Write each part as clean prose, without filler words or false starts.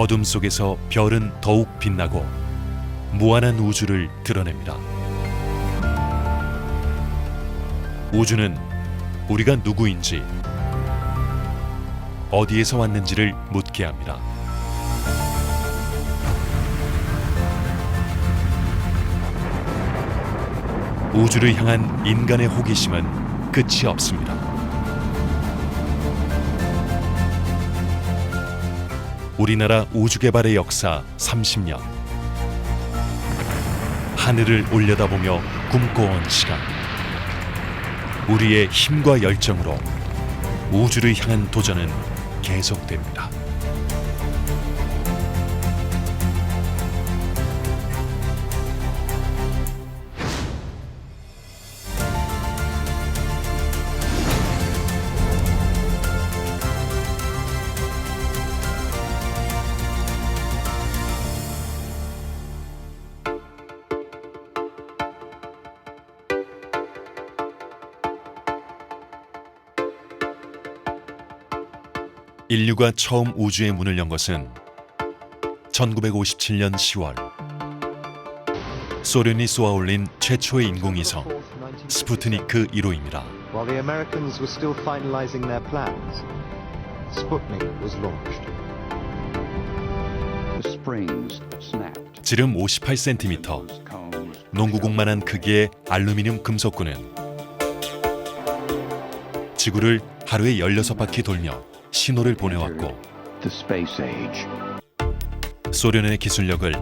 어둠 속에서 별은 더욱 빛나고 무한한 우주를 드러냅니다. 우주는 우리가 누구인지, 어디에서 왔는지를 묻게 합니다. 우주를 향한 인간의 호기심은 끝이 없습니다. 우리나라 우주개발의 역사 30년. 하늘을 올려다보며 꿈꿔온 시간. 우리의 힘과 열정으로 우주를 향한 도전은 계속됩니다. 인류가 처음 우주의 문을 연 것은 1957년 10월 소련이 쏘아올린 최초의 인공위성 스푸트니크 1호입니다. While the Americans were still finalizing their plans, Sputnik was launched. The springs snapped. 지름 58cm, 농구공만한 크기의 알루미늄 금속구는 지구를 하루에 16바퀴 돌며 신호를 보내왔고 The space age. 소련의 기술력을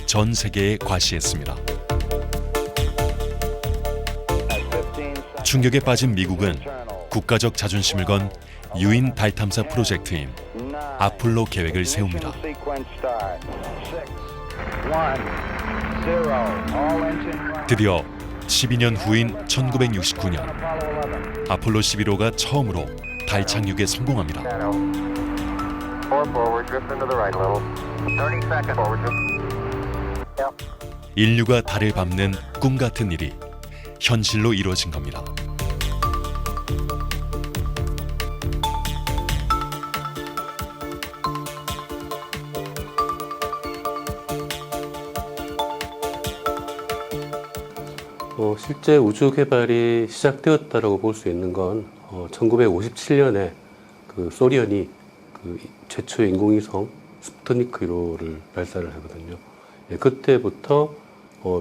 전 세계에 과시했습니다. 충격에 빠진 미국은 국가적 자존심을 건 유인 달 탐사 프로젝트인 아폴로 계획을 세웁니다. 드디어 12년 후인 1969년 아폴로 11호가 처음으로 달 착륙에 성공합니다. 인류가 달을 밟는 꿈 같은 일이 현실로 이루어진 겁니다. 실제 우주 개발이 시작되었다라고 볼 수 있는 건 1957년에 그 소련이 그 최초의 인공위성 스푸트니크 1호를 발사를 하거든요. 그때부터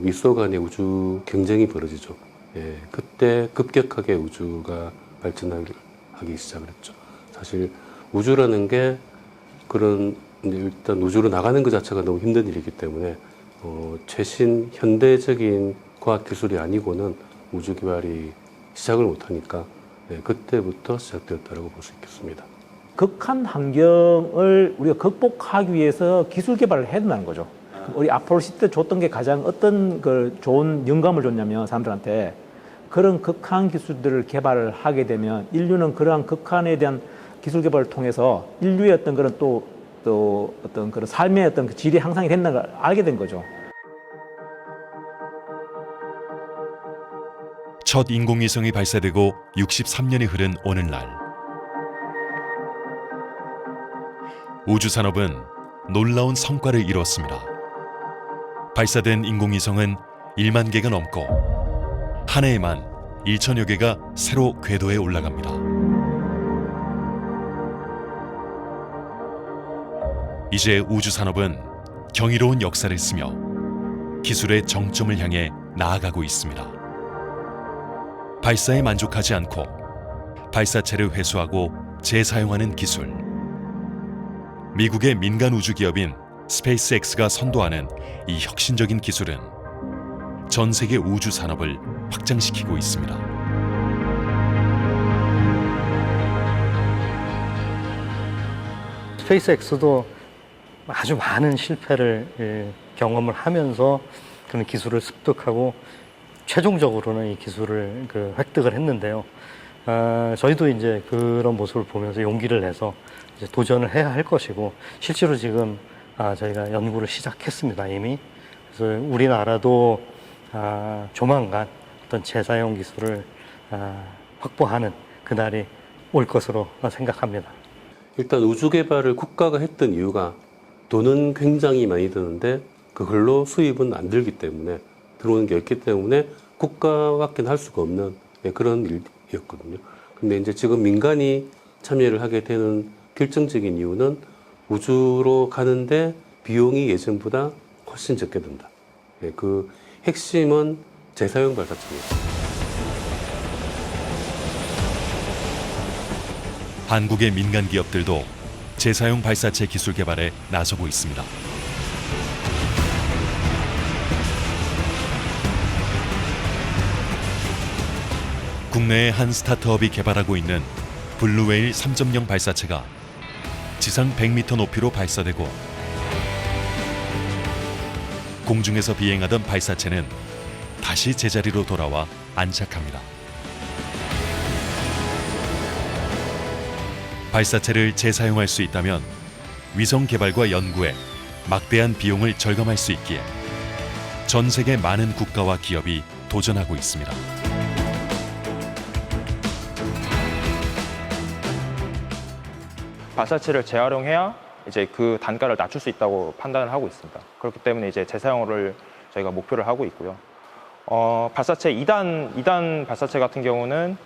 미소 간의 우주 경쟁이 벌어지죠. 그때 급격하게 우주가 발전하기 시작을 했죠. 사실 우주라는 게 그런 일단 우주로 나가는 것 자체가 너무 힘든 일이기 때문에 최신 현대적인 과학 기술이 아니고는 우주 개발이 시작을 못하니까 그때부터 시작되었다고 볼 수 있겠습니다. 극한 환경을 우리가 극복하기 위해서 기술 개발을 해야 된다는 거죠. 우리 아폴로 10때 줬던 게 가장 어떤 그 좋은 영감을 줬냐면 사람들한테 그런 극한 기술들을 개발을 하게 되면 인류는 그러한 극한에 대한 기술 개발을 통해서 인류의 어떤 그런 또 어떤 그런 삶의 어떤 그 질이 향상이 된다는 걸 알게 된 거죠. 첫 인공위성이 발사되고 63년이 흐른 오늘날 우주산업은 놀라운 성과를 이뤘습니다. 발사된 인공위성은 1만 개가 넘고 한 해에만 1천여 개가 새로 궤도에 올라갑니다. 이제 우주산업은 경이로운 역사를 쓰며 기술의 정점을 향해 나아가고 있습니다. 발사에 만족하지 않고 발사체를 회수하고 재사용하는 기술. 미국의 민간 우주 기업인 스페이스X가 선도하는 이 혁신적인 기술은 전 세계 우주 산업을 확장시키고 있습니다. 스페이스X도 아주 많은 실패를 경험을 하면서 그런 기술을 습득하고 최종적으로는 이 기술을 획득을 했는데요. 저희도 이제 그런 모습을 보면서 용기를 내서 이제 도전을 해야 할 것이고, 실제로 지금 저희가 연구를 시작했습니다, 이미. 그래서 우리나라도 조만간 어떤 재사용 기술을 확보하는 그날이 올 것으로 생각합니다. 일단 우주 개발을 국가가 했던 이유가 돈은 굉장히 많이 드는데 그걸로 수입은 안 들기 때문에 들어오는 게 없기 때문에 국가밖에는 할 수가 없는 그런 일이었거든요. 근데 이제 지금 민간이 참여를 하게 되는 결정적인 이유는 우주로 가는데 비용이 예전보다 훨씬 적게 든다. 그 핵심은 재사용 발사체입니다. 한국의 민간 기업들도 재사용 발사체 기술 개발에 나서고 있습니다. 국내의 한 스타트업이 개발하고 있는 블루웨일 3.0 발사체가 지상 100m 높이로 발사되고 공중에서 비행하던 발사체는 다시 제자리로 돌아와 안착합니다. 발사체를 재사용할 수 있다면 위성 개발과 연구에 막대한 비용을 절감할 수 있기에 전 세계 많은 국가와 기업이 도전하고 있습니다. 발사체를 재활용해야 이제 그 단가를 낮출 수 있다고 판단을 하고 있습니다. 그렇기 때문에 이제 재사용을 저희가 목표를 하고 있고요. 발사체 2단 발사체 같은 경우는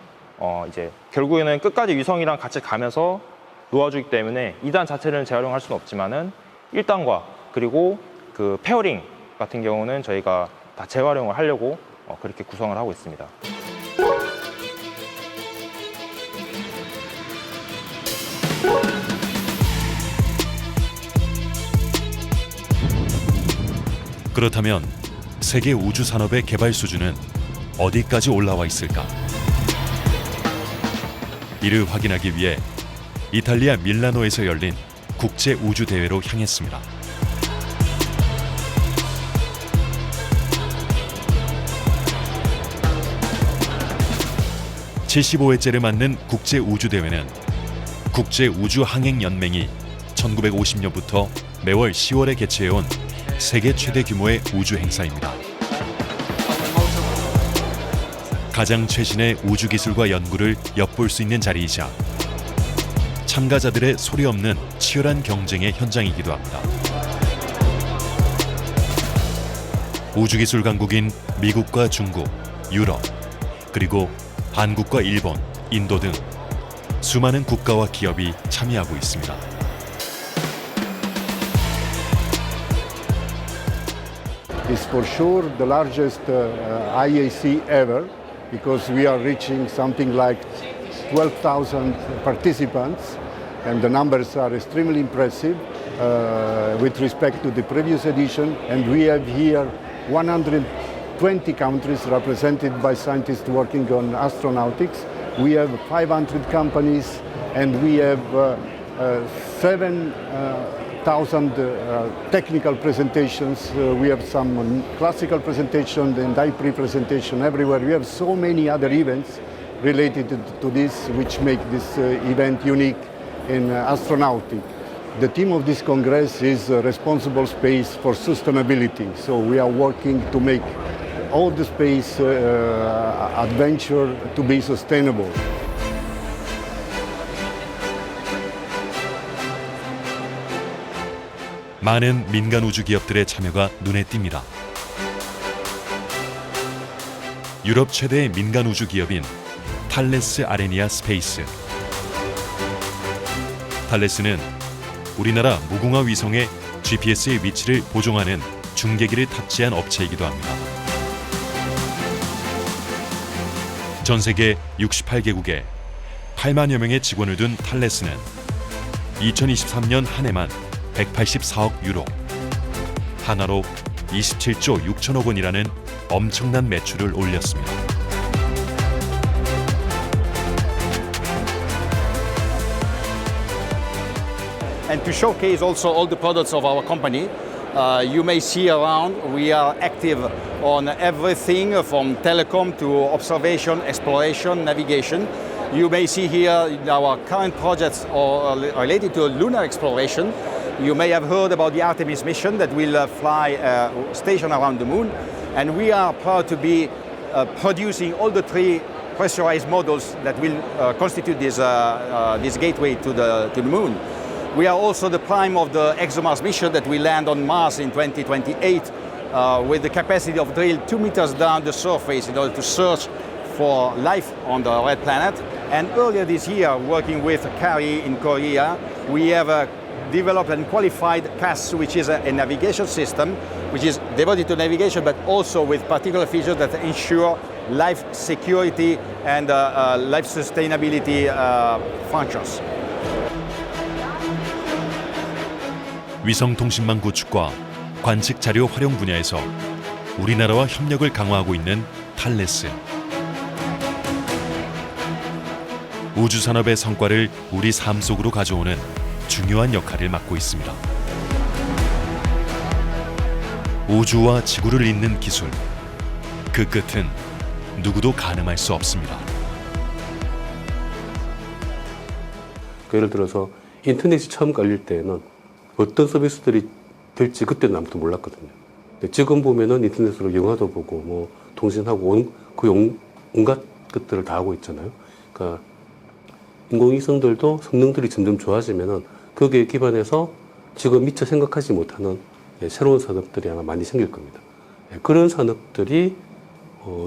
이제 결국에는 끝까지 위성이랑 같이 가면서 놓아주기 때문에 2단 자체를 재활용할 수는 없지만은 1단과 그리고 그 페어링 같은 경우는 저희가 다 재활용을 하려고 그렇게 구성을 하고 있습니다. 그렇다면 세계 우주 산업의 개발 수준은 어디까지 올라와 있을까? 이를 확인하기 위해 이탈리아 밀라노에서 열린 국제 우주 대회로 향했습니다. 75회째를 맞는 국제 우주 대회는 국제 우주 항행 연맹이 1950년부터 매월 10월에 개최해온 세계 최대 규모의 우주 행사입니다. 가장 최신의 우주 기술과 연구를 엿볼 수 있는 자리이자 참가자들의 소리 없는 치열한 경쟁의 현장이기도 합니다. 우주기술 강국인 미국과 중국, 유럽, 그리고 한국과 일본, 인도 등 수많은 국가와 기업이 참여하고 있습니다. It's for sure the largest IAC ever, because we are reaching something like 12,000 participants, and the numbers are extremely impressive with respect to the previous edition. And we have here 120 countries represented by scientists working on astronautics. We have 500 companies, and we have 7,000 technical presentations. We have some classical presentation and IP presentation everywhere. We have so many other events related to this, which make this event unique in astronautics. The theme of this Congress is responsible space for sustainability. So we are working to make all the space adventure to be sustainable. 많은 민간 우주 기업들의 참여가 눈에 띕니다. 유럽 최대의 민간 우주 기업인 탈레스 아레니아 스페이스. 탈레스는 우리나라 무궁화 위성의 GPS의 위치를 보종하는 중계기를 탑재한 업체이기도 합니다. 전 세계 68개국에 8만여 명의 직원을 둔 탈레스는 2023년 한 해만 184억 유로, 하나로 27조 6천억 원이라는 엄청난 매출을 올렸습니다. And to showcase also all the products of our company, you may see around we are active on everything from telecom to observation, exploration, navigation. You may see here our current projects are related to lunar exploration. You may have heard about the Artemis mission that will fly a station around the moon, and we are proud to be producing all the 3 pressurized models that will constitute this gateway to the moon. We are also the prime of the ExoMars mission that will land on Mars in 2028 with the capacity of drill 2 meters down the surface in order to search for life on the red planet. And earlier this year, working with KARI in Korea, we have developed and qualified CAS, which is a navigation system, which is devoted to navigation, but also with particular features that ensure life security and life sustainability functions. 위성통신망 구축과 관측 자료 활용 분야에서 우리나라와 협력을 강화하고 있는 탈레스. 우주산업의 성과를 우리 삶 속으로 가져오는 중요한 역할을 맡고 있습니다. 우주와 지구를 잇는 기술, 그 끝은 누구도 가늠할 수 없습니다. 예를 들어서 인터넷이 처음 깔릴 때에는 어떤 서비스들이 될지 그때는 아무도 몰랐거든요. 근데 지금 보면은 인터넷으로 영화도 보고 뭐 통신하고 온갖 것들을 다 하고 있잖아요. 그러니까 인공위성들도 성능들이 점점 좋아지면은 거기에 기반해서 지금 미처 생각하지 못하는 새로운 산업들이 아마 많이 생길 겁니다. 그런 산업들이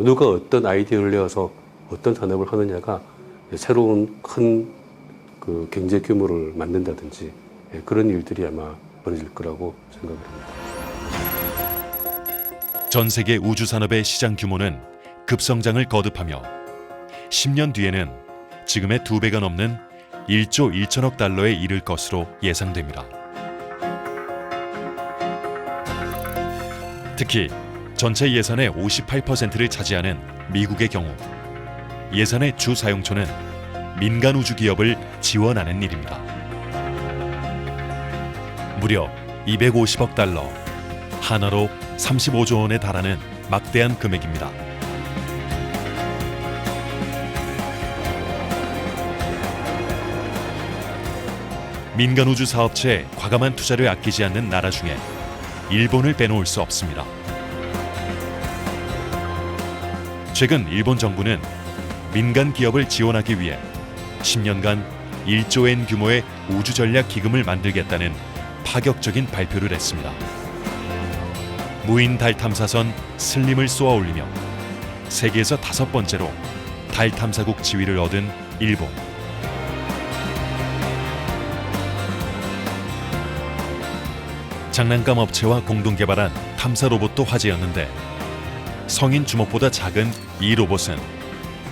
누가 어떤 아이디어를 내어서 어떤 산업을 하느냐가 새로운 큰 그 경제 규모를 만든다든지 그런 일들이 아마 벌어질 거라고 생각을 합니다. 전 세계 우주 산업의 시장 규모는 급성장을 거듭하며 10년 뒤에는 지금의 2배가 넘는 1조 1천억 달러에 이를 것으로 예상됩니다. 특히 전체 예산의 58%를 차지하는 미국의 경우 예산의 주 사용처는 민간 우주 기업을 지원하는 일입니다. 무려 250억 달러, 한화로 35조 원에 달하는 막대한 금액입니다. 민간 우주 사업체에 과감한 투자를 아끼지 않는 나라 중에 일본을 빼놓을 수 없습니다. 최근 일본 정부는 민간 기업을 지원하기 위해 10년간 1조 엔 규모의 우주 전략 기금을 만들겠다는 파격적인 발표를 했습니다. 무인 달 탐사선 슬림을 쏘아 올리며 세계에서 5번째로 달 탐사국 지위를 얻은 일본. 장난감 업체와 공동 개발한 탐사 로봇도 화제였는데 성인 주먹보다 작은 이 로봇은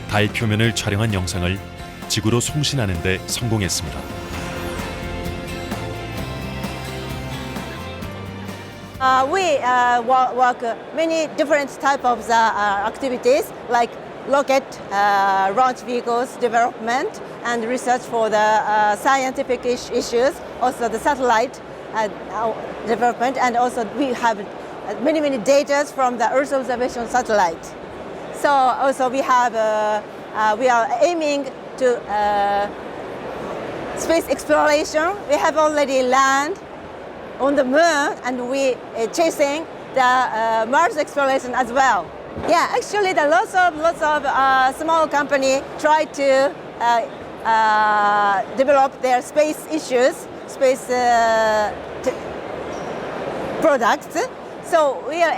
달 표면을 촬영한 영상을 지구로 송신하는 데 성공했습니다. We work many different type of activities like rocket launch vehicles development and research for the scientific issues, also the satellite development, and also we have many data from the Earth observation satellite. So also we are aiming to space exploration. We have already landed on the moon and we are chasing the Mars exploration as well. Yeah, actually the lots of small company try to develop their space issues, space products. So we are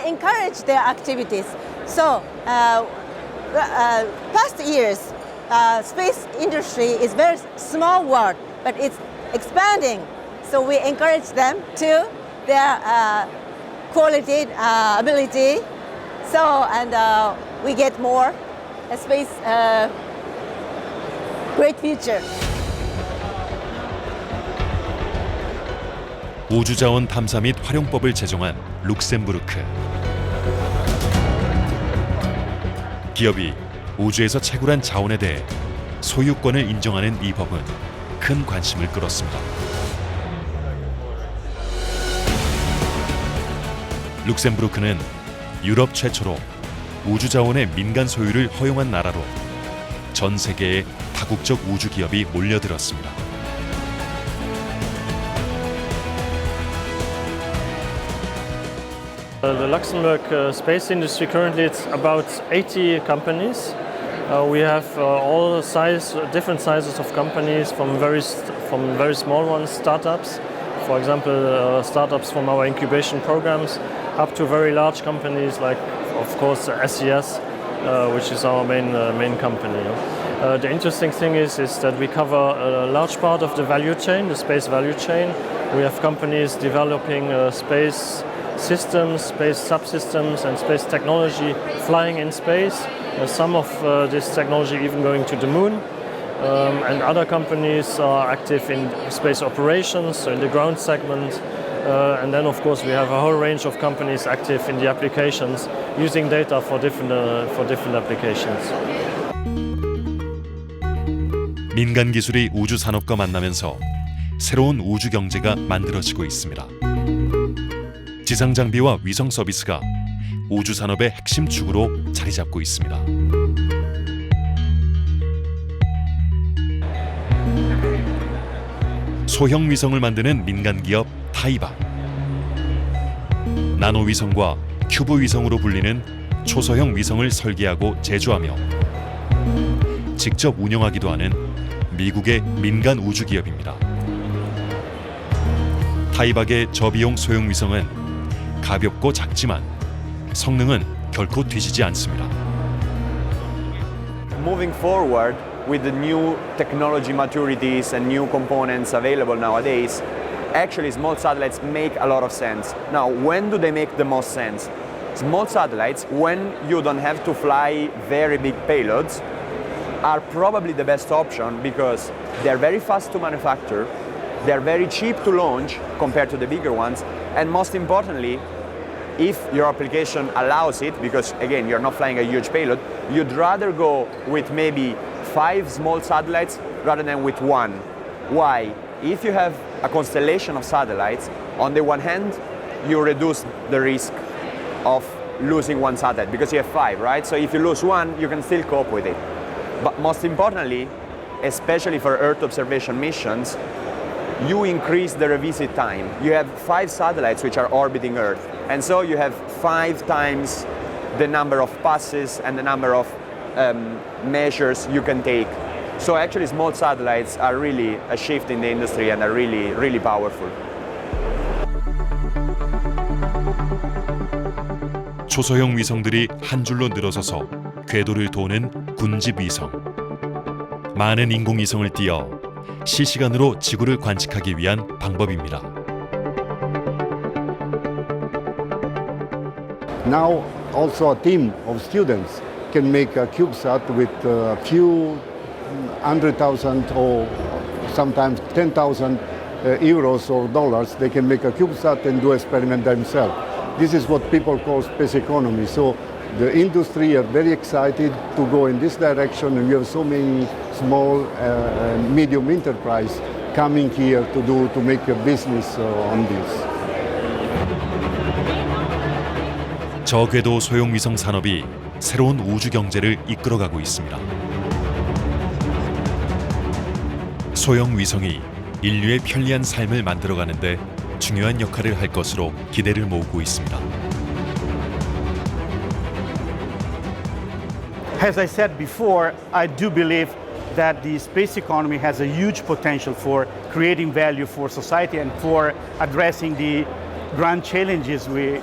encourage their activities. So past years, space industry is very small world, but it's expanding. So we encourage them to their quality, ability. So and we get more space, great future. 우주자원 탐사 및 활용법을 제정한 룩셈부르크. 기업이 우주에서 채굴한 자원에 대해 소유권을 인정하는 이 법은 큰 관심을 끌었습니다. 룩셈부르크는 유럽 최초로 우주자원의 민간 소유를 허용한 나라로 전 세계의 다국적 우주 기업이 몰려들었습니다. The Luxembourg space industry currently it's about 80 companies We have all different sizes of companies, from very small ones, startups, for example, startups from our incubation programs, up to very large companies like, of course, SES, which is our main company. The interesting thing is that we cover a large part of the value chain, the space value chain. We have companies developing space systems, space subsystems, and space technology flying in space. Some of this technology even going to the moon. And other companies are active in space operations, so in the ground segment. And then, of course, we have a whole range of companies active in the applications, using data for different applications. 민간 기술이 우주 산업과 만나면서 새로운 우주 경제가 만들어지고 있습니다. 지상 장비와 위성 서비스가 우주 산업의 핵심 축으로 자리 잡고 있습니다. 소형 위성을 만드는 민간 기업 타이바, 나노 위성과 큐브 위성으로 불리는 초소형 위성을 설계하고 제조하며 직접 운영하기도 하는 미국의 민간 우주 기업입니다. 타이박의 저비용 소형 위성은 가볍고 작지만 성능은 결코 뒤지지 않습니다. Moving forward with the new technology maturities and new components available nowadays, actually small satellites make a lot of sense. Now, when do they make the most sense? Small satellites, when you don't have to fly very big payloads, are probably the best option because they're very fast to manufacture, they're very cheap to launch compared to the bigger ones, and most importantly, if your application allows it, because again, you're not flying a huge payload, you'd rather go with maybe 5 small satellites rather than with 1. Why? If you have a constellation of satellites, on the one hand, you reduce the risk of losing one satellite because you have 5, right? So if you lose one, you can still cope with it. But most importantly, especially for Earth observation missions, you increase the revisit time. You have 5 satellites which are orbiting Earth. And so you have 5 times the number of passes and the number of measures you can take. So actually small satellites are really a shift in the industry and are really, really powerful. 초소형 위성들이 한 줄로 늘어서서 궤도를 도는 군집 위성. 많은 인공위성을 띄어 실시간으로 지구를 관측하기 위한 방법입니다. Now also a team of students can make a CubeSat with a few 100,000 or sometimes 10,000 euros or dollars. They can make a CubeSat and do experiment themselves. This is what people call space economy. So the industry are very excited to go in this direction, and we have so many small and medium enterprise coming here to make a business on this. 저궤도 소형 위성 산업이 새로운 우주 경제를 이끌어가고 있습니다. 소형 위성이 인류의 편리한 삶을 만들어가는데 중요한 역할을 할 것으로 기대를 모으고 있습니다. As I said before, I do believe that the space economy has a huge potential for creating value for society and for addressing the grand challenges we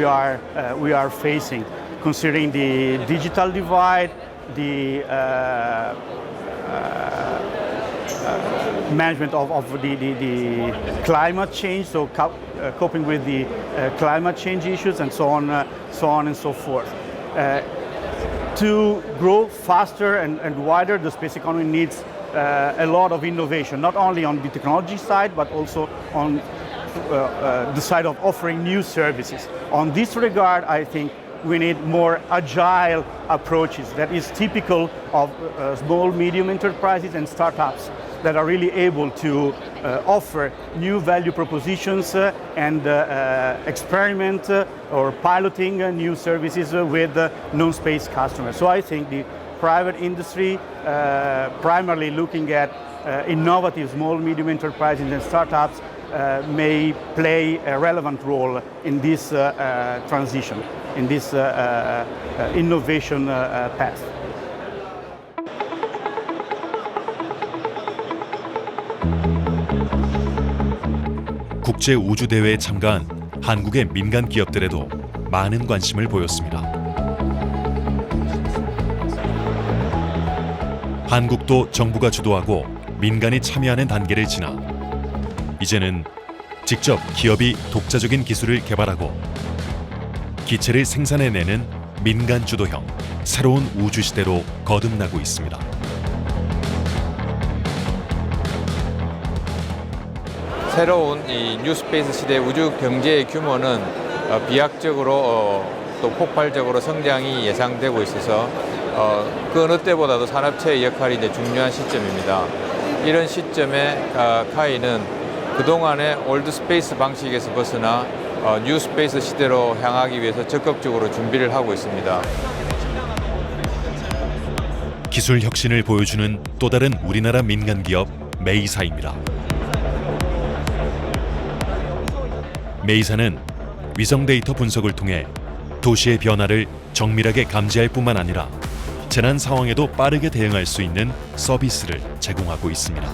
are facing, considering the digital divide, the management of the climate change, so coping with the climate change issues, and so on and so forth. To grow faster and wider, the space economy needs a lot of innovation, not only on the technology side, but also on the side of offering new services. On this regard, I think we need more agile approaches that is typical of small, medium enterprises and startups that are really able to offer new value propositions and experiment or piloting new services with non-space customers. So I think the private industry, primarily looking at innovative small, medium enterprises and startups, may play a relevant role in this transition, in this innovation path. 국제 우주 대회에 참가한 한국의 민간 기업들에도 많은 관심을 보였습니다. 한국도 정부가 주도하고 민간이 참여하는 단계를 지나 이제는 직접 기업이 독자적인 기술을 개발하고 기체를 생산해내는 민간 주도형 새로운 우주 시대로 거듭나고 있습니다. 새로운 이 뉴스페이스 시대 우주 경제의 규모는 비약적으로 또 폭발적으로 성장이 예상되고 있어서 그 어느 때보다도 산업체의 역할이 이제 중요한 시점입니다. 이런 시점에 카이는 그동안의 올드 스페이스 방식에서 벗어나 뉴 스페이스 시대로 향하기 위해서 적극적으로 준비를 하고 있습니다. 기술 혁신을 보여주는 또 다른 우리나라 민간 기업 메이사입니다. 메이사는 위성 데이터 분석을 통해 도시의 변화를 정밀하게 감지할 뿐만 아니라 재난 상황에도 빠르게 대응할 수 있는 서비스를 제공하고 있습니다.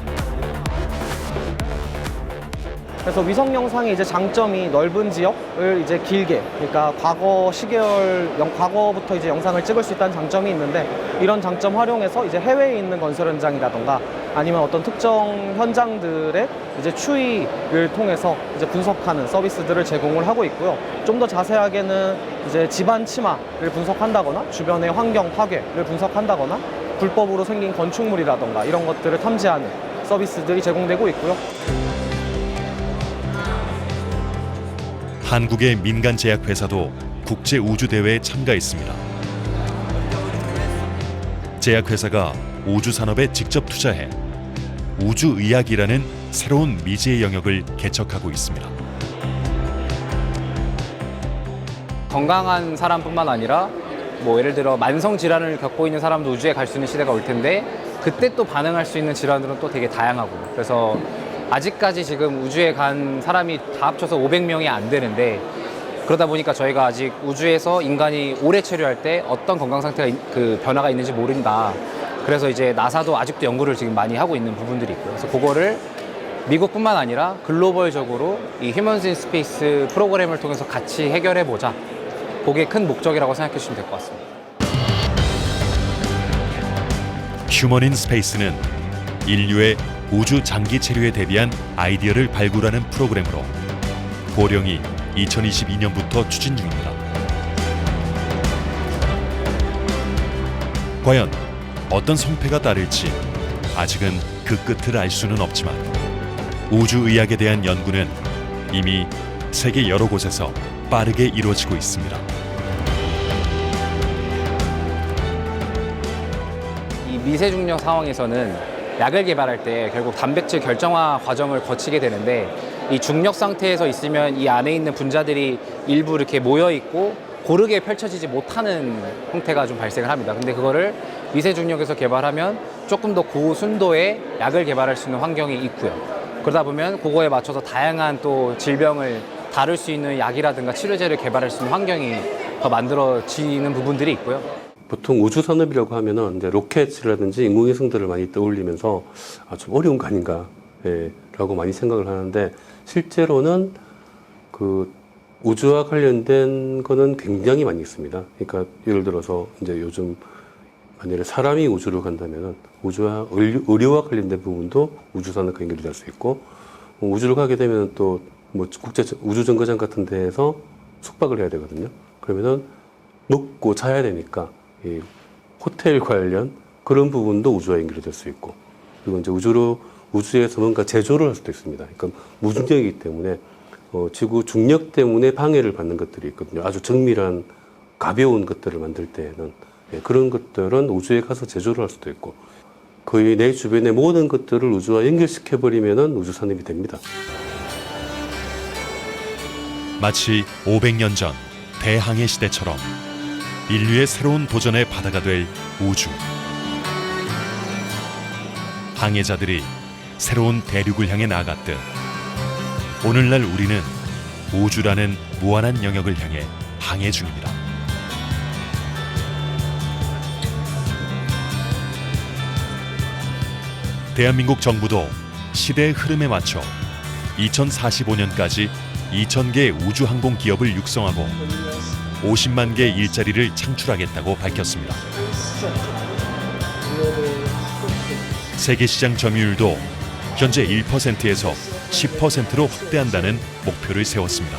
그래서 위성 영상의 이제 장점이 넓은 지역을 이제 길게, 그러니까 과거부터 이제 영상을 찍을 수 있다는 장점이 있는데, 이런 장점 활용해서 이제 해외에 있는 건설 현장이라던가 아니면 어떤 특정 현장들의 이제 추이를 통해서 이제 분석하는 서비스들을 제공을 하고 있고요. 좀 더 자세하게는 이제 지반 침하를 분석한다거나 주변의 환경 파괴를 분석한다거나 불법으로 생긴 건축물이라던가 이런 것들을 탐지하는 서비스들이 제공되고 있고요. 한국의 민간 제약회사도 국제 우주 대회에 참가했습니다. 제약회사가 우주 산업에 직접 투자해 우주의학이라는 새로운 미지의 영역을 개척하고 있습니다. 건강한 사람뿐만 아니라 뭐 예를 들어 만성 질환을 겪고 있는 사람도 우주에 갈 수 있는 시대가 올 텐데, 그때 또 반응할 수 있는 질환들은 또 되게 다양하고, 그래서 아직까지 지금 우주에 간 사람이 다 합쳐서 500명이 안 되는데, 그러다 보니까 저희가 아직 우주에서 인간이 오래 체류할 때 어떤 건강 상태가 그 변화가 있는지 모른다. 그래서 이제 나사도 아직도 연구를 지금 많이 하고 있는 부분들이 있고요. 그래서 그거를 미국뿐만 아니라 글로벌적으로 이 휴먼스 인 스페이스 프로그램을 통해서 같이 해결해 보자. 그게 큰 목적이라고 생각해 주시면 될 것 같습니다. 휴먼 인 스페이스는 인류의 우주 장기 체류에 대비한 아이디어를 발굴하는 프로그램으로 보령이 2022년부터 추진 중입니다. 과연 어떤 성패가 따를지 아직은 그 끝을 알 수는 없지만 우주의학에 대한 연구는 이미 세계 여러 곳에서 빠르게 이루어지고 있습니다. 이 미세중력 상황에서는 약을 개발할 때 결국 단백질 결정화 과정을 거치게 되는데, 이 중력 상태에서 있으면 이 안에 있는 분자들이 일부 이렇게 모여 있고 고르게 펼쳐지지 못하는 형태가 좀 발생을 합니다. 근데 그거를 미세중력에서 개발하면 조금 더 고순도의 약을 개발할 수 있는 환경이 있고요. 그러다 보면 그거에 맞춰서 다양한 또 질병을 다룰 수 있는 약이라든가 치료제를 개발할 수 있는 환경이 더 만들어지는 부분들이 있고요. 보통 우주 산업이라고 하면은 이제 로켓이라든지 인공위성들을 많이 떠올리면서 좀 어려운 거 아닌가, 라고 많이 생각을 하는데, 실제로는 그 우주와 관련된 거는 굉장히 많이 있습니다. 그러니까 예를 들어서 이제 요즘 만약에 사람이 우주로 간다면은 우주와 의료와 관련된 부분도 우주 산업과 연결이 될 수 있고, 우주를 가게 되면 또 뭐 국제 우주 정거장 같은 데에서 숙박을 해야 되거든요. 그러면은 묵고 자야 되니까 이 호텔 관련 그런 부분도 우주와 연결이 될 수 있고, 그리고 이제 우주에서 뭔가 제조를 할 수도 있습니다. 그러니까 무중력이기 때문에 지구 중력 때문에 방해를 받는 것들이 있거든요. 아주 정밀한 가벼운 것들을 만들 때에는 그런 것들은 우주에 가서 제조를 할 수도 있고, 거의 내 주변의 모든 것들을 우주와 연결시켜 버리면은 우주 산업이 됩니다. 마치 500년 전 대항해 시대처럼 인류의 새로운 도전의 바다가 될 우주. 항해자들이 새로운 대륙을 향해 나아갔듯 오늘날 우리는 우주라는 무한한 영역을 향해 항해 중입니다. 대한민국 정부도 시대의 흐름에 맞춰 2045년까지 2,000개의 우주항공 기업을 육성하고 50만 개의 일자리를 창출하겠다고 밝혔습니다. 세계 시장 점유율도 현재 1%에서 10%로 확대한다는 목표를 세웠습니다.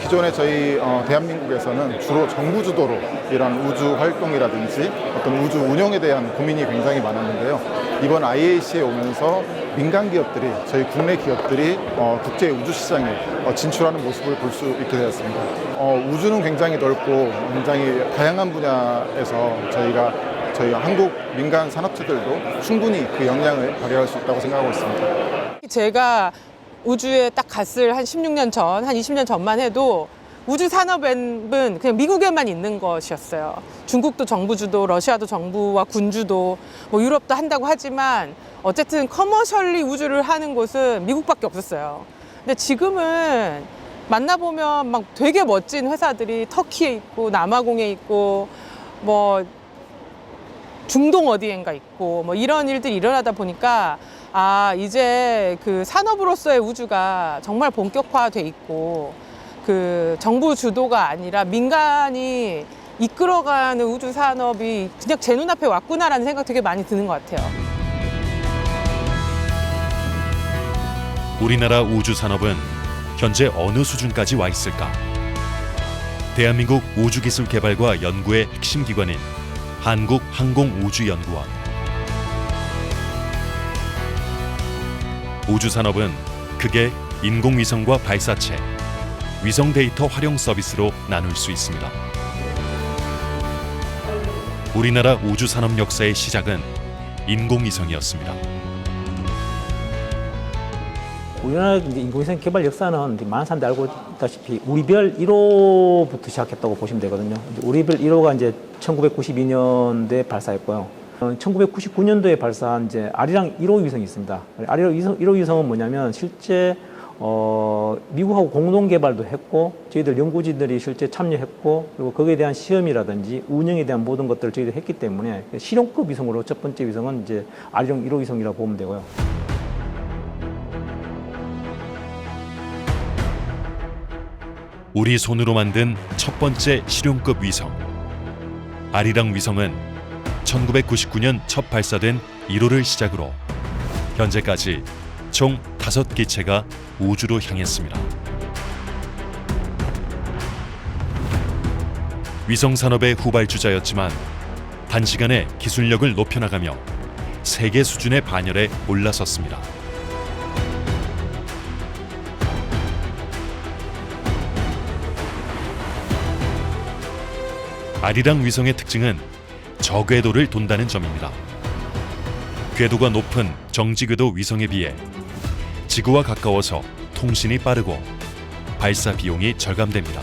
기존에 저희 대한민국에서는 주로 정부 주도로 이런 우주 활동이라든지 어떤 우주 운영에 대한 고민이 굉장히 많았는데요. 이번 IAC에 오면서 민간 기업들이, 저희 국내 기업들이 국제 우주 시장에 진출하는 모습을 볼 수 있게 되었습니다. 우주는 굉장히 넓고 굉장히 다양한 분야에서 저희 한국 민간 산업체들도 충분히 그 역량을 발휘할 수 있다고 생각하고 있습니다. 제가 우주에 딱 갔을 한 16년 전, 한 20년 전만 해도 우주 산업은 그냥 미국에만 있는 것이었어요. 중국도 정부 주도, 러시아도 정부와 군 주도, 뭐 유럽도 한다고 하지만 어쨌든 커머셜리 우주를 하는 곳은 미국밖에 없었어요. 근데 지금은 만나보면 막 되게 멋진 회사들이 터키에 있고 남아공에 있고 뭐 중동 어디엔가 있고 뭐 이런 일들이 일어나다 보니까 이제 그 산업으로서의 우주가 정말 본격화돼 있고 그 정부 주도가 아니라 민간이 이끌어가는 우주 산업이 그냥 제 눈앞에 왔구나라는 생각 되게 많이 드는 것 같아요. 우리나라 우주 산업은 현재 어느 수준까지 와 있을까? 대한민국 우주기술개발과 연구의 핵심 기관인 한국항공우주연구원. 우주산업은 크게 인공위성과 발사체, 위성 데이터 활용 서비스로 나눌 수 있습니다. 우리나라 우주산업 역사의 시작은 인공위성이었습니다. 우리나라 인공위성 개발 역사는 많은 사람들이 알고 있다시피 우리별 1호부터 시작했다고 보시면 되거든요. 우리별 1호가 이제 1992년도에 발사했고요. 1999년도에 발사한 이제 아리랑 1호 위성이 있습니다. 아리랑 1호 위성은 뭐냐면 실제 미국하고 공동 개발도 했고 저희들 연구진들이 실제 참여했고 그리고 거기에 대한 시험이라든지 운영에 대한 모든 것들을 저희들이 했기 때문에 실용급 위성으로 첫 번째 위성은 이제 아리랑 1호 위성이라고 보면 되고요. 우리 손으로 만든 첫 번째 실용급 위성 아리랑 위성은 1999년 첫 발사된 1호를 시작으로 현재까지 총 5기체가 우주로 향했습니다. 위성 산업의 후발주자였지만 단시간에 기술력을 높여나가며 세계 수준의 반열에 올라섰습니다. 아리랑 위성의 특징은 저궤도를 돈다는 점입니다. 궤도가 높은 정지궤도 위성에 비해 지구와 가까워서 통신이 빠르고 발사 비용이 절감됩니다.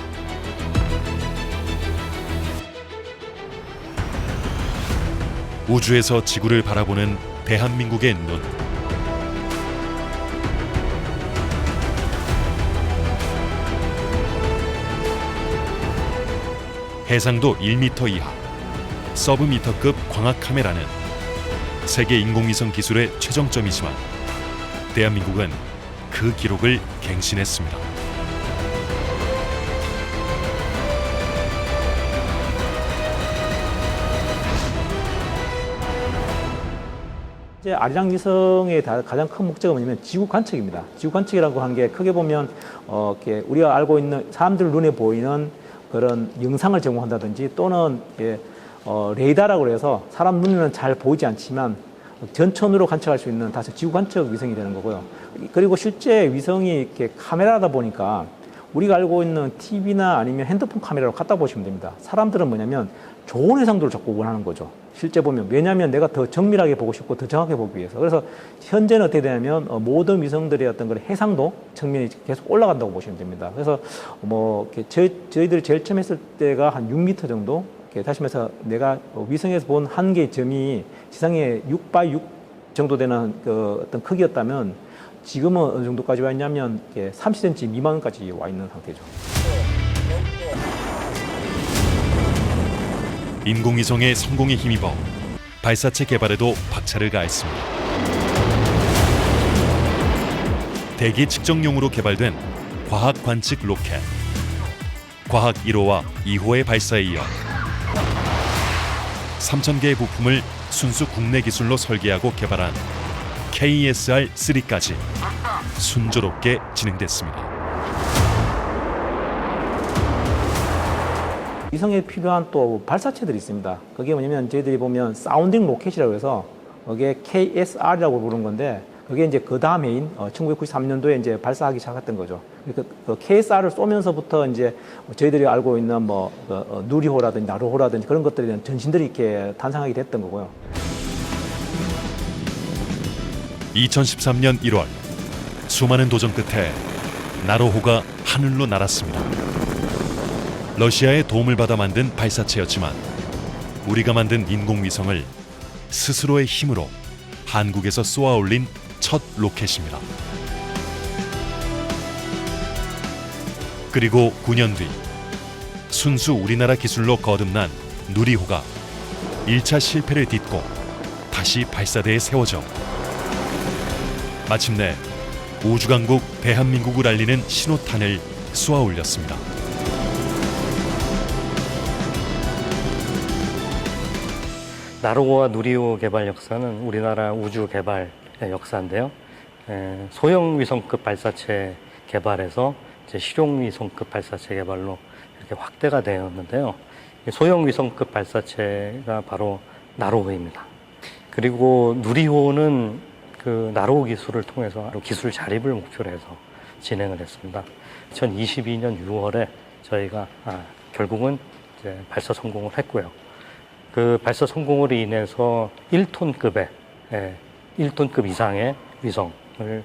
우주에서 지구를 바라보는 대한민국의 눈. 해상도 1m 이하, 서브미터급 광학 카메라는 세계 인공위성 기술의 최정점이지만 대한민국은 그 기록을 갱신했습니다. 이제 아리랑 위성의 가장 큰 목적은 뭐냐면 지구 관측입니다. 지구 관측이라고 하는 게 크게 보면 이렇게 우리가 알고 있는 사람들 눈에 보이는 그런 영상을 제공한다든지 또는 레이더라고 해서 사람 눈에는 잘 보이지 않지만 전천으로 관측할 수 있는 다시 지구 관측 위성이 되는 거고요. 그리고 실제 위성이 이렇게 카메라다 보니까 우리가 알고 있는 TV나 아니면 핸드폰 카메라로 갖다 보시면 됩니다. 사람들은 뭐냐면 좋은 해상도를 자꾸 원하는 거죠. 실제 보면 왜냐하면 내가 더 정밀하게 보고 싶고 더 정확하게 보기 위해서. 그래서 현재는 어떻게 되냐면 모든 위성들의 어떤 그런 해상도 측면이 계속 올라간다고 보시면 됩니다. 그래서 뭐 저희들이 제일 처음 했을 때가 한 6m 정도. 다시 말해서 내가 위성에서 본 한 개의 점이 지상에 6x6 정도 되는 그 어떤 크기였다면 지금은 어느 정도까지 와 있냐면 30cm 미만까지 와 있는 상태죠. 인공위성의 성공에 힘입어 발사체 개발에도 박차를 가했습니다. 대기 측정용으로 개발된 과학 관측 로켓, 과학 1호와 2호의 발사에 이어 3,000개의 부품을 순수 국내 기술로 설계하고 개발한 KSR-3까지 순조롭게 진행됐습니다. 위성에 필요한 또 발사체들이 있습니다. 그게 뭐냐면 저희들이 보면 사운딩 로켓이라고 해서 그게 KSR이라고 부르는 건데 그게 이제 그 다음해인 1993년도에 이제 발사하기 시작했던 거죠. 그러니까 그 KSR을 쏘면서부터 이제 저희들이 알고 있는 뭐 누리호라든지 나로호라든지 그런 것들에 대한 전신들이 이렇게 탄생하게 됐던 거고요. 2013년 1월 수많은 도전 끝에 나로호가 하늘로 날았습니다. 러시아의 도움을 받아 만든 발사체였지만 우리가 만든 인공위성을 스스로의 힘으로 한국에서 쏘아 올린 첫 로켓입니다. 그리고 9년 뒤 순수 우리나라 기술로 거듭난 누리호가 1차 실패를 딛고 다시 발사대에 세워져 마침내 우주강국 대한민국을 알리는 신호탄을 쏘아 올렸습니다. 나로호와 누리호 개발 역사는 우리나라 우주 개발의 역사인데요. 소형 위성급 발사체 개발에서 이제 실용 위성급 발사체 개발로 이렇게 확대가 되었는데요. 소형 위성급 발사체가 바로 나로호입니다. 그리고 누리호는 그 나로호 기술을 통해서 기술 자립을 목표로 해서 진행을 했습니다. 2022년 6월에 저희가 결국은 이제 발사 성공을 했고요. 그 발사 성공으로 인해서 1톤급의 1톤급 이상의 위성을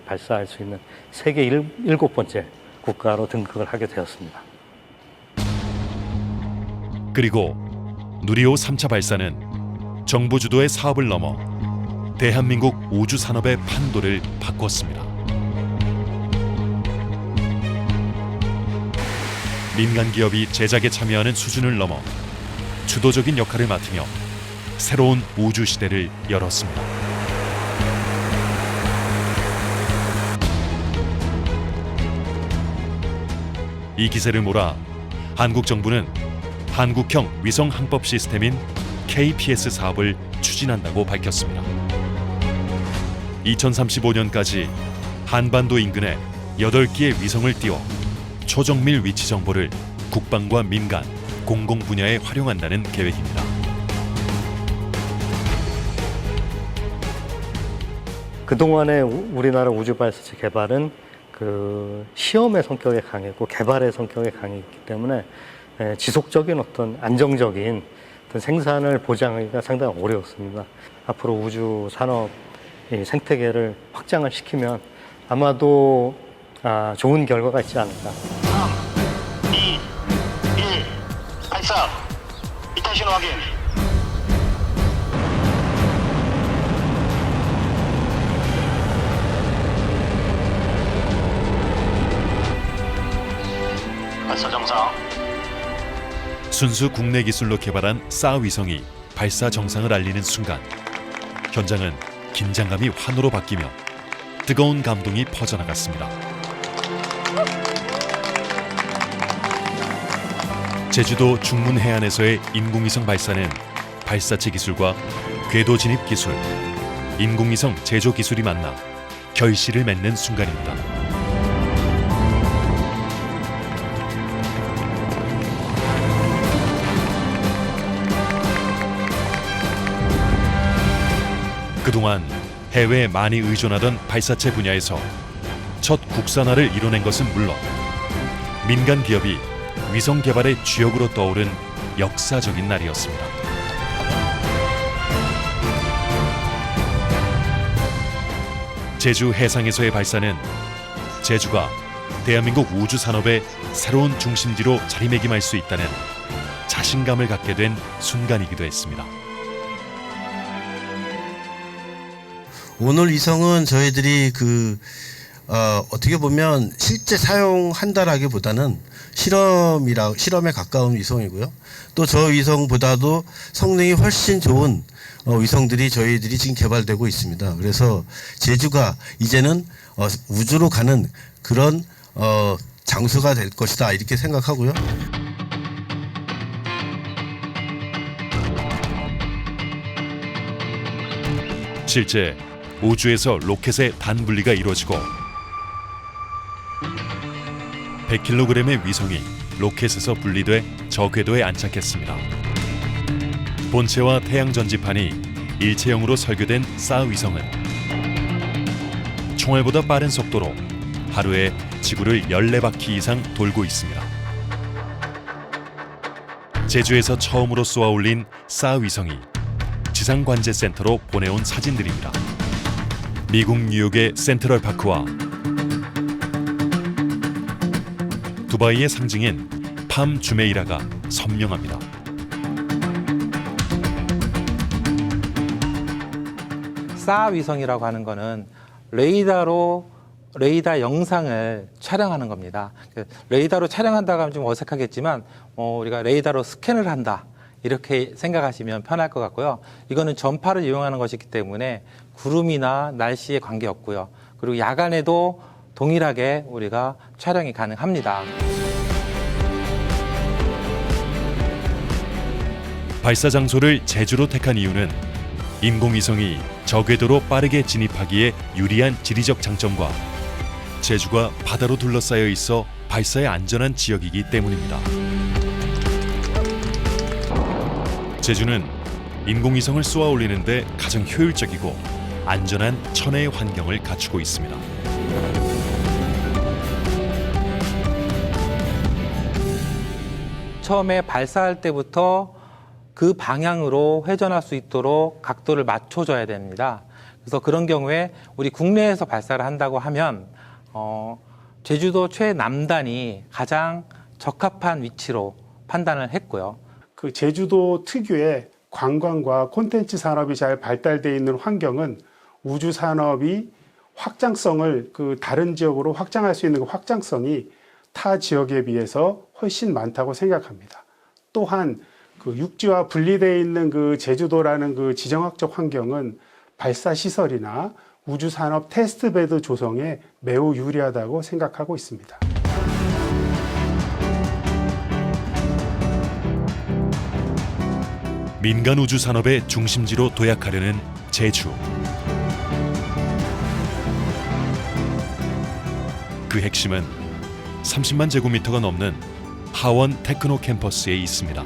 발사할 수 있는 세계 7번째 국가로 등극을 하게 되었습니다. 그리고 누리호 3차 발사는 정부 주도의 사업을 넘어 대한민국 우주 산업의 판도를 바꿨습니다. 민간 기업이 제작에 참여하는 수준을 넘어 주도적인 역할을 맡으며 새로운 우주 시대를 열었습니다. 이 기세를 몰아 한국 정부는 한국형 위성 항법 시스템인 KPS 사업을 추진한다고 밝혔습니다. 2035년까지 한반도 인근에 8개의 위성을 띄워 초정밀 위치 정보를 국방과 민간, 공공 분야에 활용한다는 계획입니다. 그동안의 우리나라 우주 발사체 개발은 그 시험의 성격에 강했고 개발의 성격에 강했기 때문에 지속적인 어떤 안정적인 어떤 생산을 보장하기가 상당히 어려웠습니다. 앞으로 우주 산업 생태계를 확장을 시키면 아마도 좋은 결과가 있지 않을까. 3, 2, 1, 발사. 이탈 신호 확인. 발사 정상. 순수 국내 기술로 개발한 싸 위성이 발사 정상을 알리는 순간 현장은 긴장감이 환호로 바뀌며 뜨거운 감동이 퍼져나갔습니다. 제주도 중문 해안에서의 인공위성 발사는 발사체 기술과 궤도 진입 기술, 인공위성 제조 기술이 만나 결실을 맺는 순간입니다. 그동안 해외에 많이 의존하던 발사체 분야에서 첫 국산화를 이뤄낸 것은 물론 민간 기업이 위성 개발의 주역으로 떠오른 역사적인 날이었습니다. 제주 해상에서의 발사는 제주가 대한민국 우주 산업의 새로운 중심지로 자리매김할 수 있다는 자신감을 갖게 된 순간이기도 했습니다. 오늘 위성은 저희들이 어떻게 보면 실제 사용한다라기보다는 실험에 가까운 위성이고요. 또 저 위성보다도 성능이 훨씬 좋은 위성들이 저희들이 지금 개발되고 있습니다. 그래서 제주가 이제는 우주로 가는 그런 장소가 될 것이다 이렇게 생각하고요. 실제 우주에서 로켓의 단분리가 이루어지고 100kg의 위성이 로켓에서 분리돼 저 궤도에 안착했습니다. 본체와 태양 전지판이 일체형으로 설계된 사 위성은 총알보다 빠른 속도로 하루에 지구를 14바퀴 이상 돌고 있습니다. 제주에서 처음으로 쏘아 올린 사 위성이 지상관제센터로 보내온 사진들입니다. 미국 뉴욕의 센트럴파크와 두바이의 상징인 팜 주메이라가 선명합니다. 사 위성이라고 하는 거는 레이더 영상을 촬영하는 겁니다. 레이더로 촬영한다고 하면 좀 어색하겠지만 우리가 레이더로 스캔을 한다 이렇게 생각하시면 편할 것 같고요. 이거는 전파를 이용하는 것이기 때문에 구름이나 날씨에 관계없고요. 그리고 야간에도 동일하게 우리가 촬영이 가능합니다. 발사 장소를 제주로 택한 이유는 인공위성이 저궤도로 빠르게 진입하기에 유리한 지리적 장점과 제주가 바다로 둘러싸여 있어 발사에 안전한 지역이기 때문입니다. 제주는 인공위성을 쏘아 올리는데 가장 효율적이고 안전한 천혜의 환경을 갖추고 있습니다. 처음에 발사할 때부터 그 방향으로 회전할 수 있도록 각도를 맞춰줘야 됩니다. 그래서 그런 경우에 우리 국내에서 발사를 한다고 하면 제주도 최남단이 가장 적합한 위치로 판단을 했고요. 그 제주도 특유의 관광과 콘텐츠 산업이 잘 발달되어 있는 환경은 우주 산업이 확장성을 그 다른 지역으로 확장할 수 있는 그 확장성이 타 지역에 비해서 훨씬 많다고 생각합니다. 또한 그 육지와 분리되어 있는 그 제주도라는 그 지정학적 환경은 발사 시설이나 우주 산업 테스트베드 조성에 매우 유리하다고 생각하고 있습니다. 민간 우주 산업의 중심지로 도약하려는 제주. 그 핵심은 30만 제곱미터가 넘는 하원 테크노 캠퍼스에 있습니다.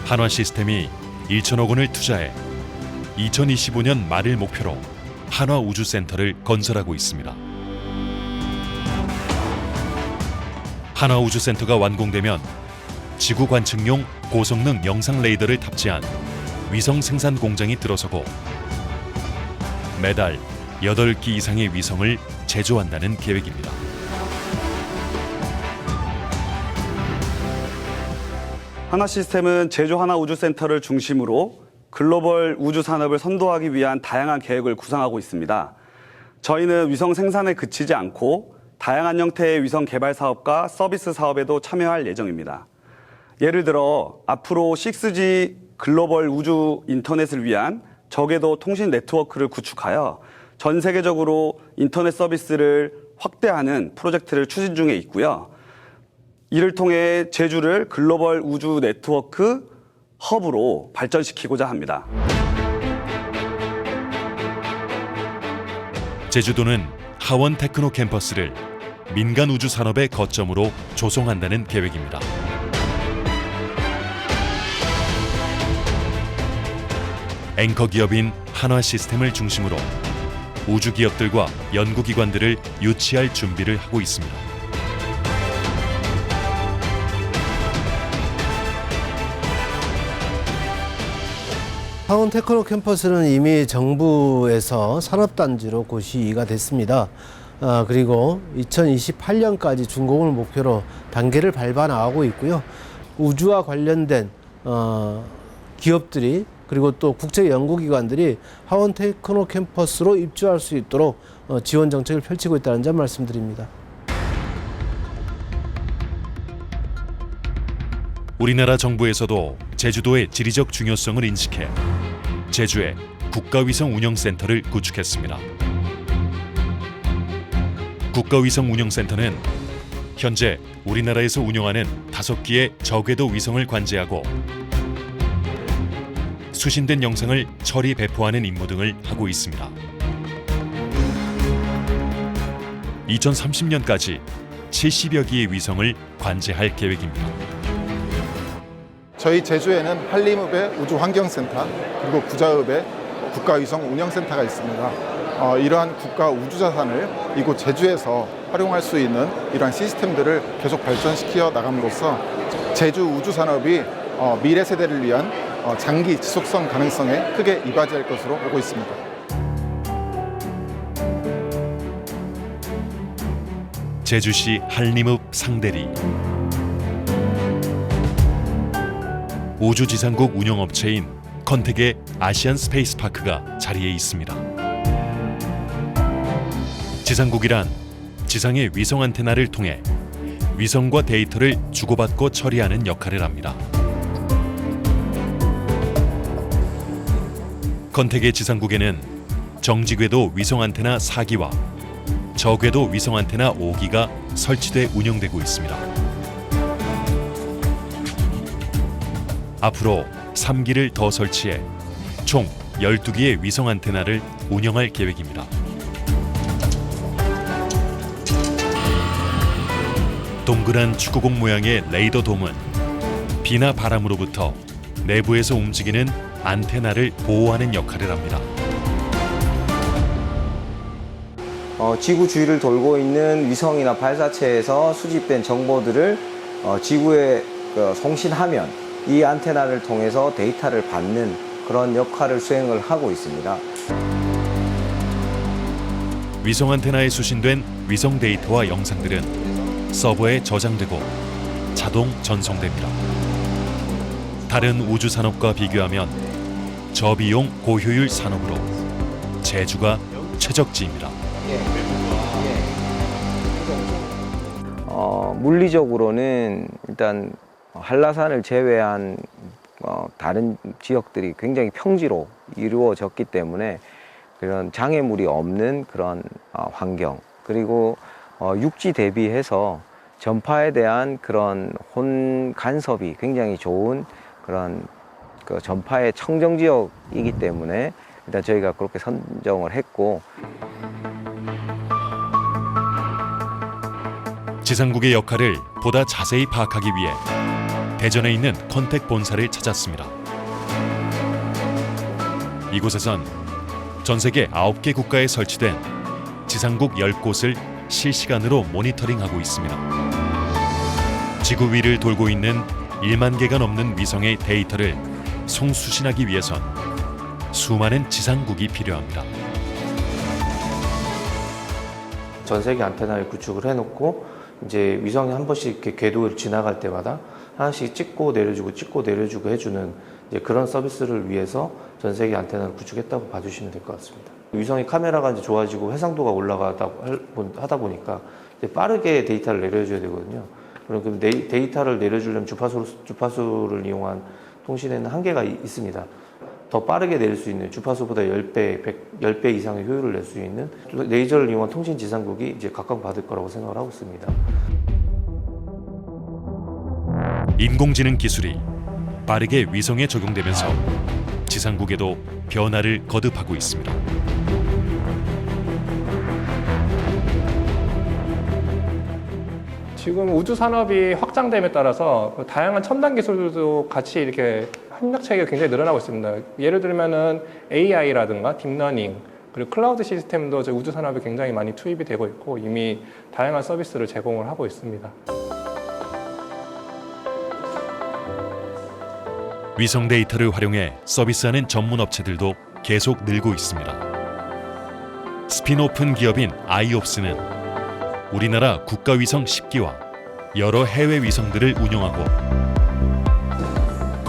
한화 시스템이 1천억 원을 투자해 2025년 말을 목표로 한화 우주센터를 건설하고 있습니다. 한화 우주센터가 완공되면 지구 관측용 고성능 영상 레이더를 탑재한 위성 생산 공장이 들어서고 매달 8기 이상의 위성을 제조한다는 계획입니다. 한화시스템은 제주 한화우주센터를 중심으로 글로벌 우주 산업을 선도하기 위한 다양한 계획을 구상하고 있습니다. 저희는 위성 생산에 그치지 않고 다양한 형태의 위성 개발 사업과 서비스 사업에도 참여할 예정입니다. 예를 들어 앞으로 6G 글로벌 우주 인터넷을 위한 저궤도 통신 네트워크를 구축하여 전 세계적으로 인터넷 서비스를 확대하는 프로젝트를 추진 중에 있고요. 이를 통해 제주를 글로벌 우주 네트워크 허브로 발전시키고자 합니다. 제주도는 하원 테크노 캠퍼스를 민간 우주 산업의 거점으로 조성한다는 계획입니다. 앵커 기업인 한화 시스템을 중심으로 우주 기업들과 연구기관들을 유치할 준비를 하고 있습니다. 하원 테크노 캠퍼스는 이미 정부에서 산업단지로 고시가 됐습니다. 그리고 2028년까지 준공을 목표로 단계를 밟아 나가고 있고요. 우주와 관련된 기업들이 그리고 또 국제 연구기관들이 하원 테크노 캠퍼스로 입주할 수 있도록 지원 정책을 펼치고 있다는 점 말씀드립니다. 우리나라 정부에서도 제주도의 지리적 중요성을 인식해 제주에 국가위성운영센터를 구축했습니다. 국가위성운영센터는 현재 우리나라에서 운영하는 5기의 저궤도 위성을 관제하고 수신된 영상을 처리 배포하는 임무 등을 하고 있습니다. 2030년까지 70여 기의 위성을 관제할 계획입니다. 저희 제주에는 한림읍의 우주환경센터 그리고 구자읍의 국가위성운영센터가 있습니다. 이러한 국가 우주자산을 이곳 제주에서 활용할 수 있는 이러한 시스템들을 계속 발전시켜 나감으로써 제주 우주산업이 미래 세대를 위한 장기 지속성 가능성에 크게 이바지할 것으로 보고 있습니다. 제주시 한림읍 상대리 우주지상국 운영업체인 컨텍의 아시안 스페이스파크가 자리에 있습니다. 지상국이란 지상의 위성 안테나를 통해 위성과 데이터를 주고받고 처리하는 역할을 합니다. 컨텍의 지상국에는 정지궤도 위성 안테나 4기와 저궤도 위성 안테나 5기가 설치돼 운영되고 있습니다. 앞으로 3기를 더 설치해 총 12기의 위성 안테나를 운영할 계획입니다. 동그란 축구공 모양의 레이더 돔은 비나 바람으로부터 내부에서 움직이는 안테나를 보호하는 역할을 합니다. 지구 주위를 돌고 있는 위성이나 발사체에서 수집된 정보들을 지구에 송신하면 이 안테나를 통해서 데이터를 받는 그런 역할을 수행을 하고 있습니다. 위성 안테나에 수신된 위성 데이터와 영상들은 서버에 저장되고 자동 전송됩니다. 다른 우주 산업과 비교하면 저비용 고효율 산업으로 제주가 최적지입니다. 물리적으로는 일단 한라산을 제외한 다른 지역들이 굉장히 평지로 이루어졌기 때문에 그런 장애물이 없는 그런 환경, 그리고 육지 대비해서 전파에 대한 그런 혼 간섭이 굉장히 좋은 그런 전파의 청정 지역이기 때문에 일단 저희가 그렇게 선정을 했고, 지상국의 역할을 보다 자세히 파악하기 위해 대전에 있는 컨텍 본사를 찾았습니다. 이곳에선 전 세계 9개 국가에 설치된 지상국 10곳을 실시간으로 모니터링하고 있습니다. 지구 위를 돌고 있는 1만 개가 넘는 위성의 데이터를 송수신하기 위해선 수많은 지상국이 필요합니다. 전 세계 안테나를 구축을 해놓고 이제 위성이 한 번씩 이렇게 궤도를 지나갈 때마다 하나씩 찍고 내려주고 해주는 이제 그런 서비스를 위해서 전 세계 안테나를 구축했다고 봐주시면 될 것 같습니다. 위성의 카메라가 이제 좋아지고 해상도가 하다 보니까 이제 빠르게 데이터를 내려줘야 되거든요. 그럼 데이터를 내려주려면 주파수를 이용한 통신에는 한계가 있습니다. 더 빠르게 낼 수 있는 주파수보다 10배 이상의 효율을 낼 수 있는 레이저를 이용한 통신 지상국이 이제 각광받을 거라고 생각을 하고 있습니다. 인공지능 기술이 빠르게 위성에 적용되면서 지상국에도 변화를 거듭하고 있습니다. 지금 우주 산업이 확장됨에 따라서 다양한 첨단 기술도 같이 이렇게 협력 체계가 굉장히 늘어나고 있습니다. 예를 들면은 AI라든가 딥러닝, 그리고 클라우드 시스템도 우주 산업에 굉장히 많이 투입이 되고 있고 이미 다양한 서비스를 제공을 하고 있습니다. 위성 데이터를 활용해 서비스하는 전문 업체들도 계속 늘고 있습니다. 스핀오픈 기업인 아이옵스는 우리나라 국가위성 10기와 여러 해외 위성들을 운영하고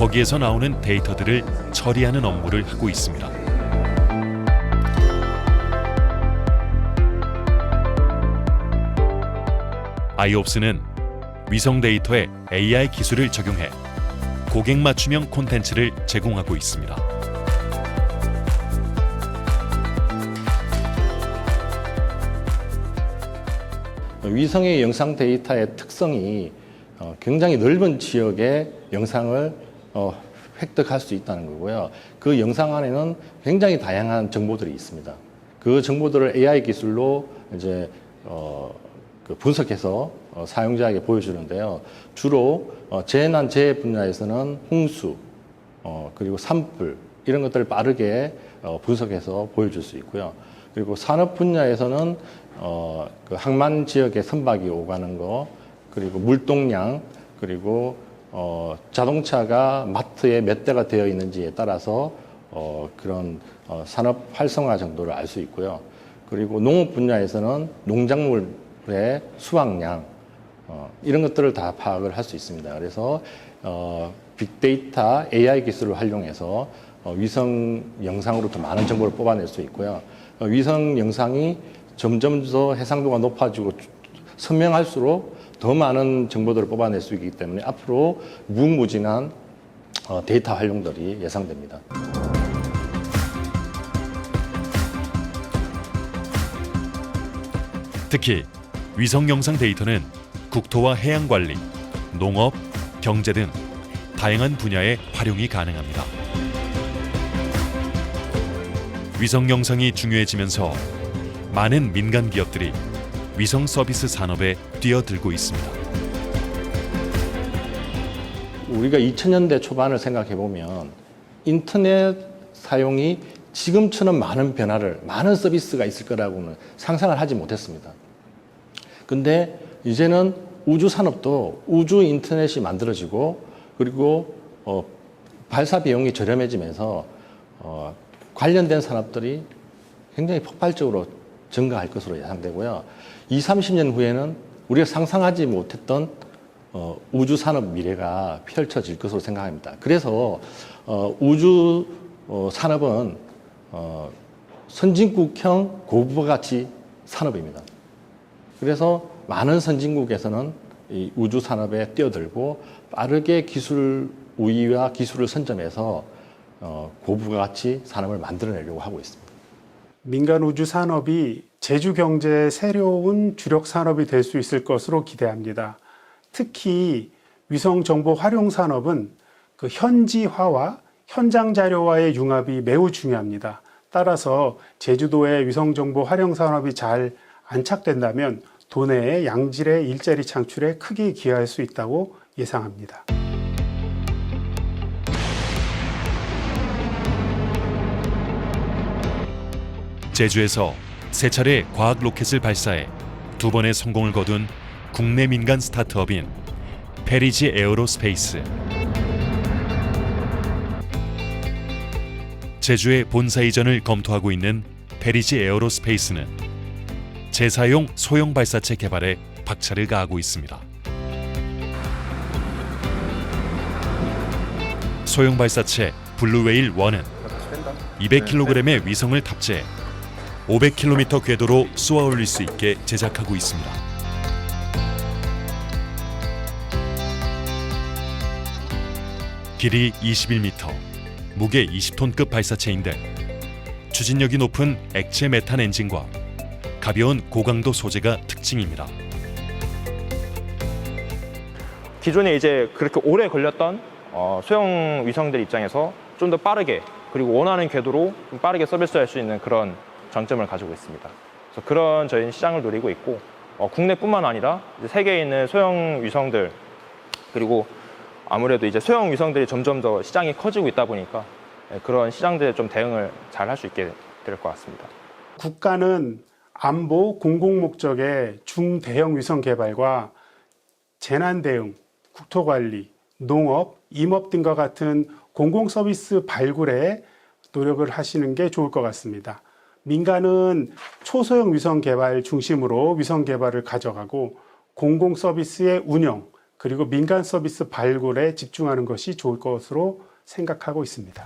거기에서 나오는 데이터들을 처리하는 업무를 하고 있습니다. 아이옵스는 위성 데이터에 AI 기술을 적용해 고객 맞춤형 콘텐츠를 제공하고 있습니다. 위성의 영상 데이터의 특성이 굉장히 넓은 지역의 영상을 획득할 수 있다는 거고요. 그 영상 안에는 굉장히 다양한 정보들이 있습니다. 그 정보들을 AI 기술로 이제 분석해서 사용자에게 보여주는데요. 주로 재난재해 분야에서는 홍수, 그리고 산불 이런 것들을 빠르게 분석해서 보여줄 수 있고요. 그리고 산업 분야에서는 그 항만 지역에 선박이 오가는 거, 그리고 물동량, 그리고 자동차가 마트에 몇 대가 되어 있는지에 따라서 그런 산업 활성화 정도를 알 수 있고요. 그리고 농업 분야에서는 농작물의 수확량 이런 것들을 다 파악을 할 수 있습니다. 그래서 빅데이터 AI 기술을 활용해서 위성 영상으로 더 많은 정보를 뽑아낼 수 있고요. 위성 영상이 점점 더 해상도가 높아지고 선명할수록 더 많은 정보들을 뽑아낼 수 있기 때문에 앞으로 무궁무진한 데이터 활용들이 예상됩니다. 특히 위성 영상 데이터는 국토와 해양 관리, 농업, 경제 등 다양한 분야에 활용이 가능합니다. 위성 영상이 중요해지면서 많은 민간 기업들이 위성 서비스 산업에 뛰어들고 있습니다. 우리가 2000년대 초반을 생각해 보면 인터넷 사용이 지금처럼 많은 변화를, 많은 서비스가 있을 거라고는 상상을 하지 못했습니다. 근데 이제는 우주 산업도 우주 인터넷이 만들어지고, 그리고 발사 비용이 저렴해지면서 관련된 산업들이 굉장히 폭발적으로 증가할 것으로 예상되고요. 20, 30년 후에는 우리가 상상하지 못했던 우주 산업 미래가 펼쳐질 것으로 생각합니다. 그래서 우주 산업은 선진국형 고부가치 산업입니다. 그래서 많은 선진국에서는 이 우주 산업에 뛰어들고 빠르게 기술 우위와 기술을 선점해서 고부가치 산업을 만들어내려고 하고 있습니다. 민간 우주 산업이 제주 경제의 새로운 주력 산업이 될 수 있을 것으로 기대합니다. 특히 위성 정보 활용 산업은 그 현지화와 현장 자료와의 융합이 매우 중요합니다. 따라서 제주도의 위성 정보 활용 산업이 잘 안착된다면 도내의 양질의 일자리 창출에 크게 기여할 수 있다고 예상합니다. 제주에서 세 차례 과학 로켓을 발사해 2번의 성공을 거둔 국내 민간 스타트업인 페리지 에어로스페이스. 제주의 본사 이전을 검토하고 있는 페리지 에어로스페이스는 재사용 소형 발사체 개발에 박차를 가하고 있습니다. 소형 발사체 블루웨일 1은 200kg의 위성을 탑재해 500km 궤도로 쏘아 올릴 수 있게 제작하고 있습니다. 길이 21m, 무게 20톤급 발사체인데 추진력이 높은 액체 메탄 엔진과 가벼운 고강도 소재가 특징입니다. 기존에 이제 그렇게 오래 걸렸던 소형 위성들 입장에서 좀 더 빠르게, 그리고 원하는 궤도로 좀 빠르게 서비스할 수 있는 그런 장점을 가지고 있습니다. 그래서 그런 저희는 시장을 노리고 있고, 국내뿐만 아니라 이제 세계에 있는 소형 위성들, 그리고 아무래도 이제 소형 위성들이 점점 더 시장이 커지고 있다 보니까 그런 시장들에 좀 대응을 잘 할 수 있게 될 것 같습니다. 국가는 안보 공공 목적의 중대형 위성 개발과 재난 대응, 국토 관리, 농업, 임업 등과 같은 공공 서비스 발굴에 노력을 하시는 게 좋을 것 같습니다. 민간은 초소형 위성 개발 중심으로 위성 개발을 가져가고 공공 서비스의 운영, 그리고 민간 서비스 발굴에 집중하는 것이 좋을 것으로 생각하고 있습니다.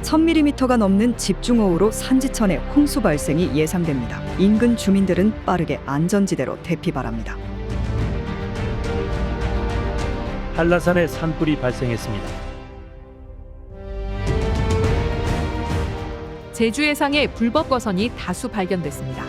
(1000mm가) 넘는 집중호우로 산지천에 홍수 발생이 예상됩니다. 인근 주민들은 빠르게 안전지대로 대피 바랍니다. 한라산에 산불이 발생했습니다. 제주 해상에 불법 거선이 다수 발견됐습니다.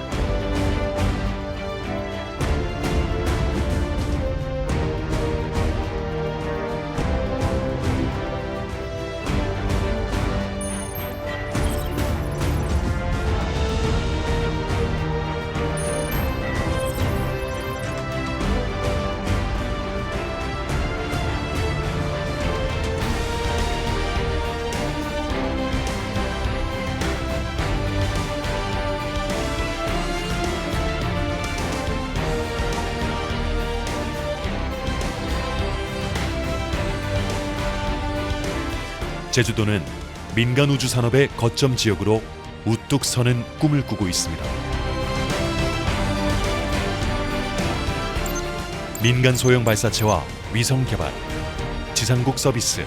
제주도는 민간 우주 산업의 거점 지역으로 우뚝 서는 꿈을 꾸고 있습니다. 민간 소형 발사체와 위성 개발, 지상국 서비스,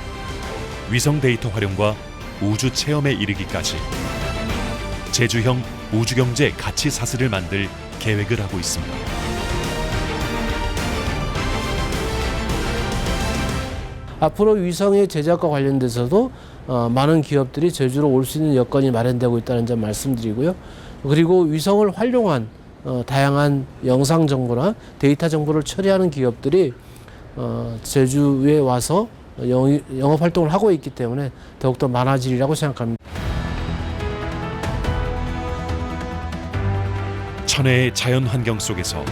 위성 데이터 활용과 우주 체험에 이르기까지 제주형 우주경제 가치 사슬을 만들 계획을 하고 있습니다. 앞으로 위성의 제작과 관련돼서도 많은 기업들이 제주로 올 수 있는 여건이 마련되고 있다는 점 말씀드리고요. 그리고 위성을 활용한 다양한 영상 정보나 데이터 정보를 처리하는 기업들이 제주에 와서 영업 활동을 하고 있기 때문에 더욱더 많아지리라고 생각합니다. 천혜의 자연 환경 속에서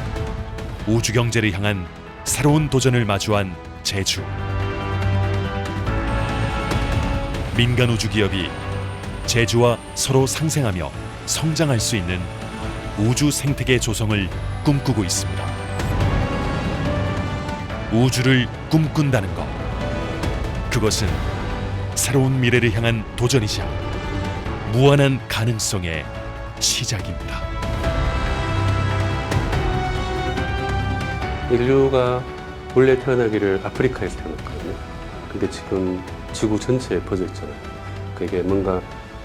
우주 경제를 향한 새로운 도전을 마주한 제주. 민간 우주 기업이 제주와 서로 상생하며 성장할 수 있는 우주 생태계 조성을 꿈꾸고 있습니다. 우주를 꿈꾼다는 것, 그것은 새로운 미래를 향한 도전이자 무한한 가능성의 시작입니다. 인류가 원래 태어나기를 아프리카에서 태어났거든요. 근데 지금 지구 전체에 퍼져 있잖아요. 그게 뭔가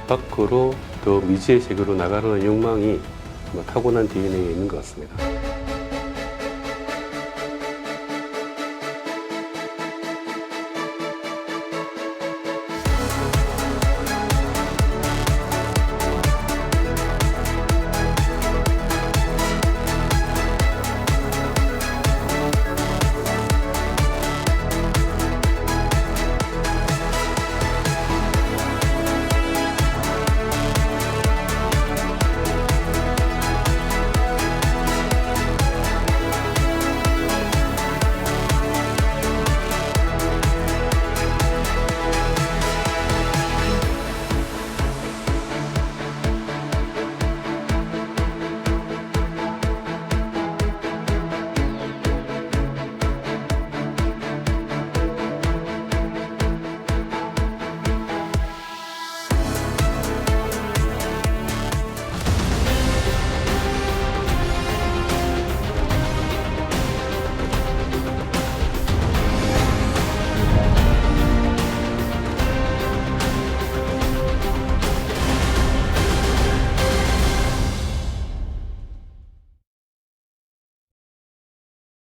밖으로 더 미지의 세계로 나가려는 욕망이 타고난 DNA에 있는 것 같습니다.